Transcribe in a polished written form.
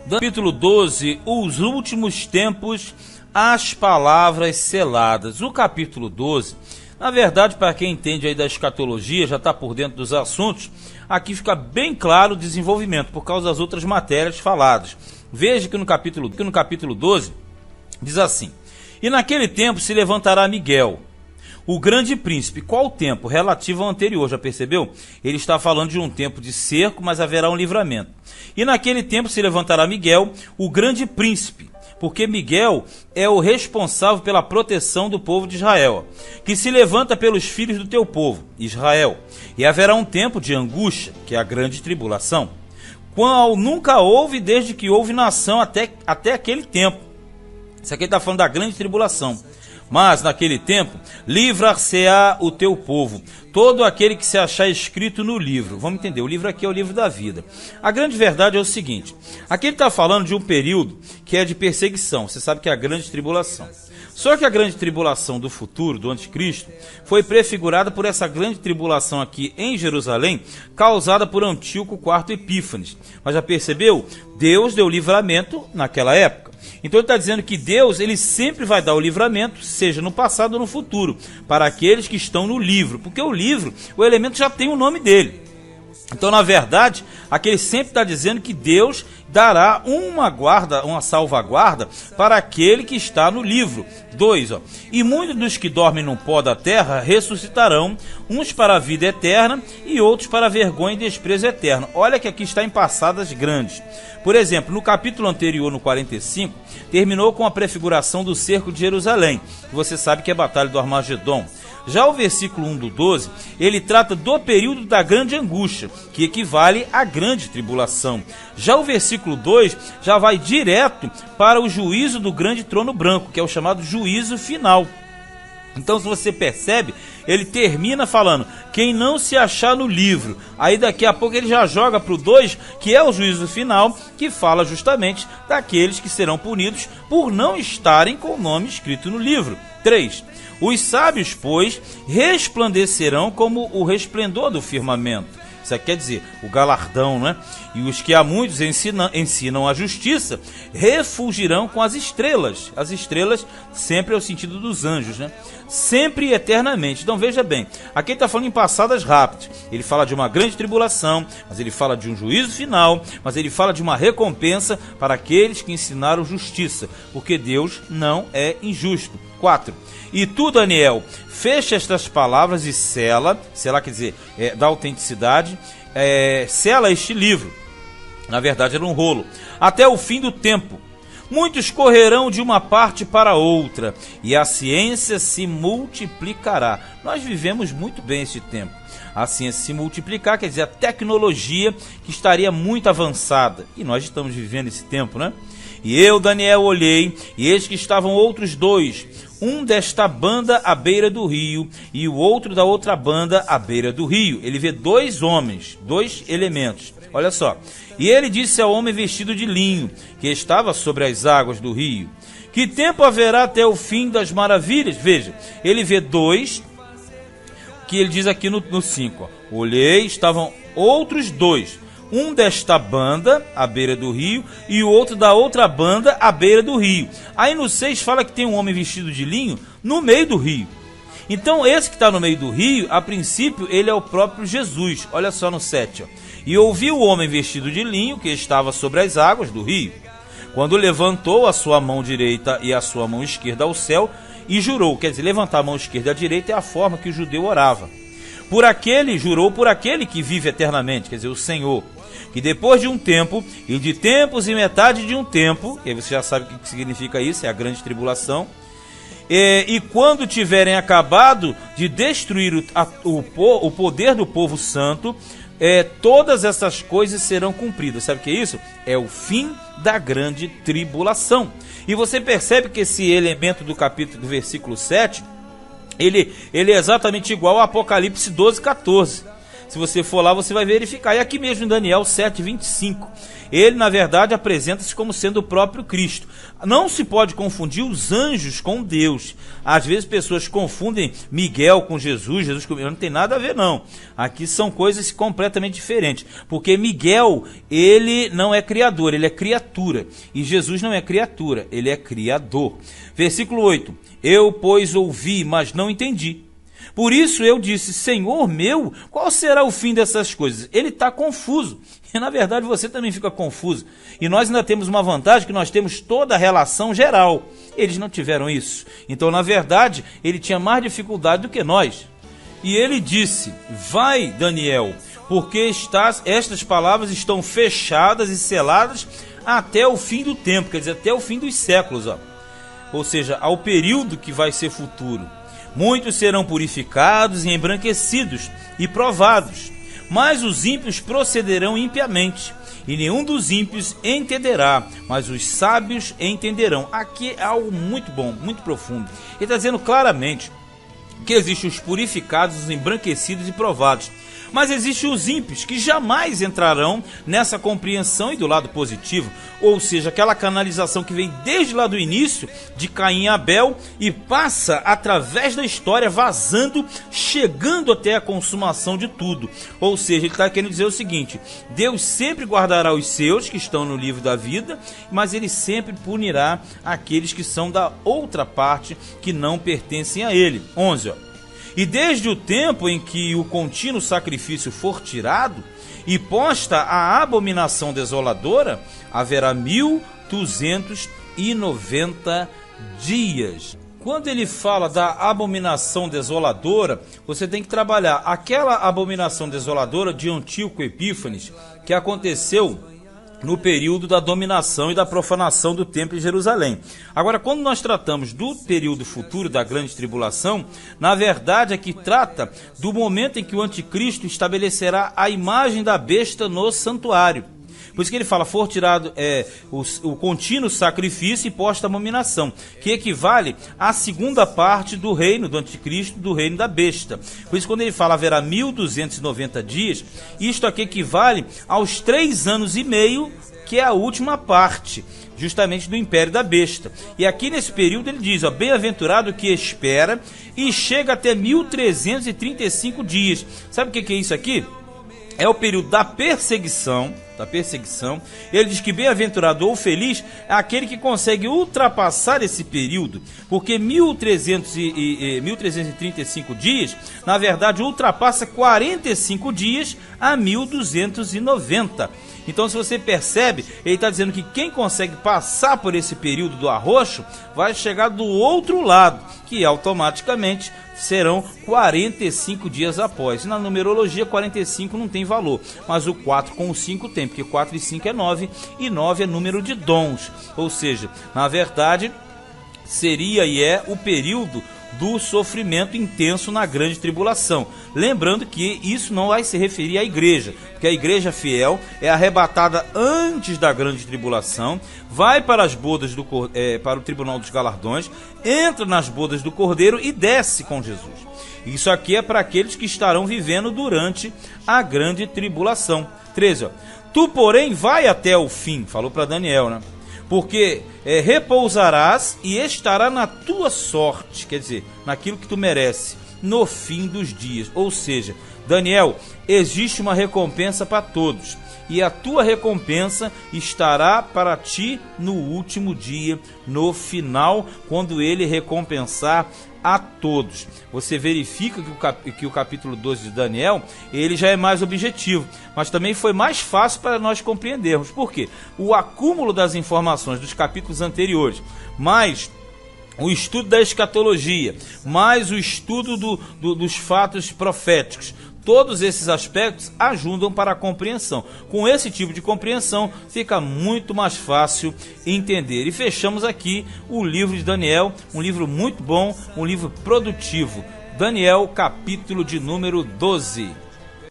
Capítulo 12, os últimos tempos, as palavras seladas. O capítulo 12, na verdade, para quem entende aí da escatologia, já está por dentro dos assuntos, aqui fica bem claro o desenvolvimento, por causa das outras matérias faladas. Veja que no capítulo 12, diz assim: e naquele tempo se levantará Miguel, o grande príncipe. Qual o tempo? Relativo ao anterior, já percebeu? Ele está falando de um tempo de cerco, mas haverá um livramento. E naquele tempo se levantará Miguel, o grande príncipe, porque Miguel é o responsável pela proteção do povo de Israel, que se levanta pelos filhos do teu povo, Israel. E haverá um tempo de angústia, que é a grande tribulação, qual nunca houve desde que houve nação até aquele tempo. Isso aqui está falando da grande tribulação. Mas naquele tempo, livrar-se-á o teu povo, todo aquele que se achar escrito no livro. Vamos entender, o livro aqui é o livro da vida. A grande verdade é o seguinte: aqui ele está falando de um período que é de perseguição. Você sabe que é a grande tribulação. Só que a grande tribulação do futuro, do anticristo, foi prefigurada por essa grande tribulação aqui em Jerusalém, causada por Antíoco IV Epífanes. Mas já percebeu? Deus deu livramento naquela época. Então ele está dizendo que Deus, ele sempre vai dar o livramento, seja no passado ou no futuro, para aqueles que estão no livro. Porque o livro, o elemento já tem o nome dele. Então, na verdade, aqui ele sempre está dizendo que Deus dará uma salvaguarda para aquele que está no livro. 2, e muitos dos que dormem no pó da terra ressuscitarão, uns para a vida eterna e outros para a vergonha e desprezo eterno. Olha que aqui está em passadas grandes. Por exemplo, no capítulo anterior, no 45, terminou com a prefiguração do cerco de Jerusalém, que você sabe que é a Batalha do Armagedon. Já o versículo 1 do 12, ele trata do período da grande angústia, que equivale à grande tribulação. Já o versículo 2 já vai direto para o juízo do grande trono branco, que é o chamado juízo final. Então, se você percebe, ele termina falando, quem não se achar no livro. Aí daqui a pouco ele já joga para o 2, que é o juízo final, que fala justamente daqueles que serão punidos por não estarem com o nome escrito no livro. 3. Os sábios, pois, resplandecerão como o resplendor do firmamento. Isso quer dizer, o galardão, né? E os que a muitos ensinam a justiça, refulgirão com as estrelas. As estrelas sempre é o sentido dos anjos, né? Sempre e eternamente. Então veja bem, aqui ele está falando em passadas rápidas. Ele fala de uma grande tribulação, mas ele fala de um juízo final, mas ele fala de uma recompensa para aqueles que ensinaram justiça, porque Deus não é injusto. 4. E tu, Daniel, fecha estas palavras e sela quer dizer, dá autenticidade, sela este livro. Na verdade era um rolo. Até o fim do tempo. Muitos correrão de uma parte para outra, e a ciência se multiplicará. Nós vivemos muito bem esse tempo. A ciência se multiplicar, quer dizer, a tecnologia que estaria muito avançada. E nós estamos vivendo esse tempo, né? E eu, Daniel, olhei, e eis que estavam outros dois, um desta banda à beira do rio, e o outro da outra banda à beira do rio. Ele vê dois homens, dois elementos. Olha só. E ele disse ao homem vestido de linho, que estava sobre as águas do rio, que tempo haverá até o fim das maravilhas? Veja, ele vê dois, que ele diz aqui no 5. Olhei, estavam outros dois, um desta banda, à beira do rio, e o outro da outra banda, à beira do rio. Aí no 6 fala que tem um homem vestido de linho no meio do rio. Então esse que está no meio do rio, a princípio, ele é o próprio Jesus. Olha só no 7. E ouvi o homem vestido de linho, que estava sobre as águas do rio, quando levantou a sua mão direita e a sua mão esquerda ao céu, e jurou. Quer dizer, levantar a mão esquerda e a direita é a forma que o judeu orava. Jurou por aquele que vive eternamente, quer dizer, o Senhor, que depois de um tempo, e de tempos e metade de um tempo, e aí você já sabe o que significa isso, é a grande tribulação, e quando tiverem acabado de destruir o poder do povo santo, todas essas coisas serão cumpridas. Sabe o que é isso? É o fim da grande tribulação. E você percebe que esse elemento do capítulo, do versículo 7, ele é exatamente igual ao Apocalipse 12, 14. Se você for lá, você vai verificar. E aqui mesmo em Daniel 7:25, ele na verdade apresenta-se como sendo o próprio Cristo. Não se pode confundir os anjos com Deus. Às vezes pessoas confundem Miguel com Jesus, Jesus com... Não tem nada a ver não. Aqui são coisas completamente diferentes. Porque Miguel, ele não é criador, ele é criatura. E Jesus não é criatura, ele é criador. Versículo 8. Eu, pois, ouvi, mas não entendi. Por isso eu disse, Senhor meu, qual será o fim dessas coisas? Ele está confuso. E na verdade você também fica confuso. E nós ainda temos uma vantagem, que nós temos toda a relação geral. Eles não tiveram isso. Então na verdade ele tinha mais dificuldade do que nós. E ele disse, vai Daniel, porque estas palavras estão fechadas e seladas até o fim do tempo, quer dizer, até o fim dos séculos. Ou seja, ao período que vai ser futuro. Muitos serão purificados e embranquecidos e provados, mas os ímpios procederão impiamente, e nenhum dos ímpios entenderá, mas os sábios entenderão. Aqui é algo muito bom, muito profundo. Ele está dizendo claramente que existem os purificados, os embranquecidos e provados. Mas existem os ímpios que jamais entrarão nessa compreensão e do lado positivo, ou seja, aquela canalização que vem desde lá do início de Caim e Abel e passa através da história, vazando, chegando até a consumação de tudo. Ou seja, ele está querendo dizer o seguinte: Deus sempre guardará os seus que estão no livro da vida, mas ele sempre punirá aqueles que são da outra parte, que não pertencem a ele. 11. E desde o tempo em que o contínuo sacrifício for tirado e posta a abominação desoladora, haverá 1290 dias. Quando ele fala da abominação desoladora, você tem que trabalhar aquela abominação desoladora de Antíoco Epífanes, que aconteceu no período da dominação e da profanação do templo em Jerusalém. Agora, quando nós tratamos do período futuro da grande tribulação, na verdade aqui trata do momento em que o anticristo estabelecerá a imagem da besta no santuário. Por isso que ele fala, for tirado o contínuo sacrifício e posta a abominação, que equivale à segunda parte do reino do anticristo, do reino da besta. Por isso quando ele fala haverá 1290 dias, isto aqui equivale aos 3 anos e meio, que é a última parte, justamente do império da besta. E aqui nesse período ele diz, bem-aventurado que espera e chega até 1335 dias. Sabe o que é isso aqui? É o período da perseguição. Ele diz que bem-aventurado ou feliz é aquele que consegue ultrapassar esse período, porque 1335 dias, na verdade, ultrapassa 45 dias a 1290. Então, se você percebe, ele está dizendo que quem consegue passar por esse período do arroxo vai chegar do outro lado, que automaticamente serão 45 dias após. E na numerologia 45 não tem valor, mas o 4 com o 5 tem, porque 4 e 5 é 9, e 9 é número de dons. Ou seja, na verdade, seria e é o período do sofrimento intenso na grande tribulação. Lembrando que isso não vai se referir à igreja, porque a igreja fiel é arrebatada antes da grande tribulação, vai para as bodas para o tribunal dos galardões, entra nas bodas do Cordeiro e desce com Jesus. Isso aqui é para aqueles que estarão vivendo durante a grande tribulação. 13. Tu, porém, vai até o fim, falou para Daniel, né? Porque repousarás e estará na tua sorte, quer dizer, naquilo que tu merece, no fim dos dias. Ou seja, Daniel, existe uma recompensa para todos, e a tua recompensa estará para ti no último dia, no final, quando ele recompensar a todos. Você verifica que o capítulo 12 de Daniel, ele já é mais objetivo, mas também foi mais fácil para nós compreendermos. Por quê? O acúmulo das informações dos capítulos anteriores, mais o estudo da escatologia, mais o estudo dos fatos proféticos, todos esses aspectos ajudam para a compreensão. Com esse tipo de compreensão, fica muito mais fácil entender. E fechamos aqui o livro de Daniel, um livro muito bom, um livro produtivo. Daniel, capítulo de número 12.